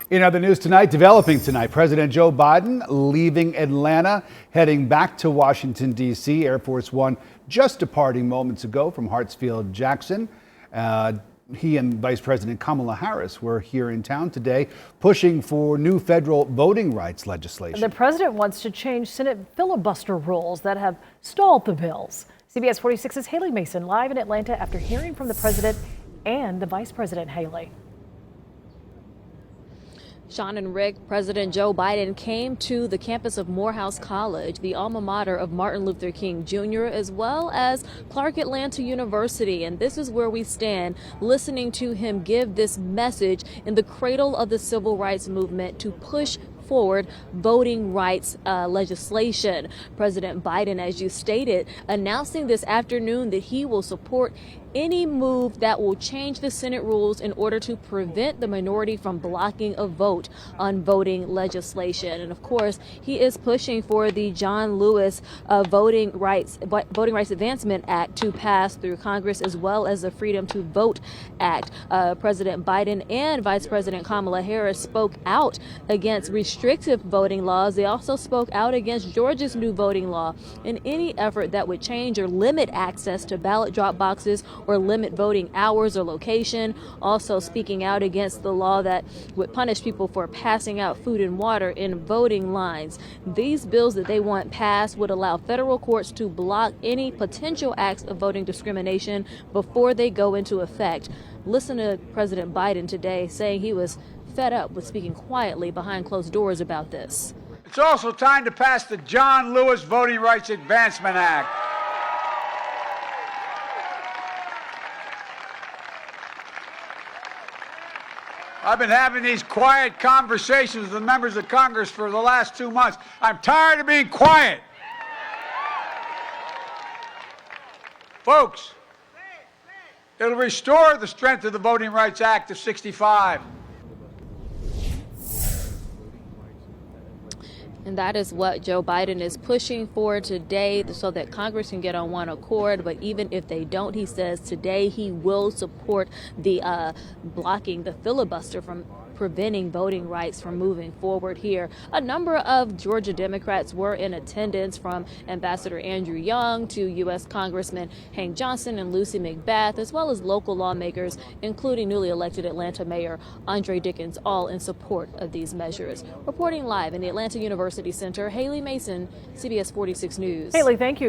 In other news tonight, developing tonight, President Joe Biden leaving Atlanta, heading back to Washington, D.C. Air Force One just departing moments ago from Hartsfield-Jackson. He and Vice President Kamala Harris were here in town today pushing for new federal voting rights legislation. The president wants to change Senate filibuster rules that have stalled the bills. CBS 46's Haley Mason live in Atlanta after hearing from the president and the vice president. Haley. Sean and Rick, President Joe Biden came to the campus of Morehouse College, the alma mater of Martin Luther King Jr., as well as Clark Atlanta University. And this is where we stand, listening to him give this message in the cradle of the civil rights movement to push forward voting rights legislation. President Biden, as you stated, announcing this afternoon that he will support any move that will change the Senate rules in order to prevent the minority from blocking a vote on voting legislation. And of course, he is pushing for the John Lewis Voting Rights Advancement Act to pass through Congress, as well as the Freedom to Vote Act. President Biden and Vice President Kamala Harris spoke out against restrictive voting laws. They also spoke out against Georgia's new voting law in any effort that would change or limit access to ballot drop boxes or limit voting hours or location. Also speaking out against the law that would punish people for passing out food and water in voting lines. These bills that they want passed would allow federal courts to block any potential acts of voting discrimination before they go into effect. Listen to President Biden today saying he was fed up with speaking quietly behind closed doors about this. It's also time to pass the John Lewis Voting Rights Advancement Act. I've been having these quiet conversations with the members of Congress for the last 2 months. I'm tired of being quiet. Folks, it'll restore the strength of the Voting Rights Act of '65. And that is what Joe Biden is pushing for today so that Congress can get on one accord. But even if they don't, he says today he will support the blocking the filibuster from preventing voting rights from moving forward here. A number of Georgia Democrats were in attendance, from Ambassador Andrew Young to U.S. Congressman Hank Johnson and Lucy McBath, as well as local lawmakers, including newly elected Atlanta Mayor Andre Dickens, all in support of these measures. Reporting live in the Atlanta University Center, Haley Mason, CBS 46 News. Haley, thank you.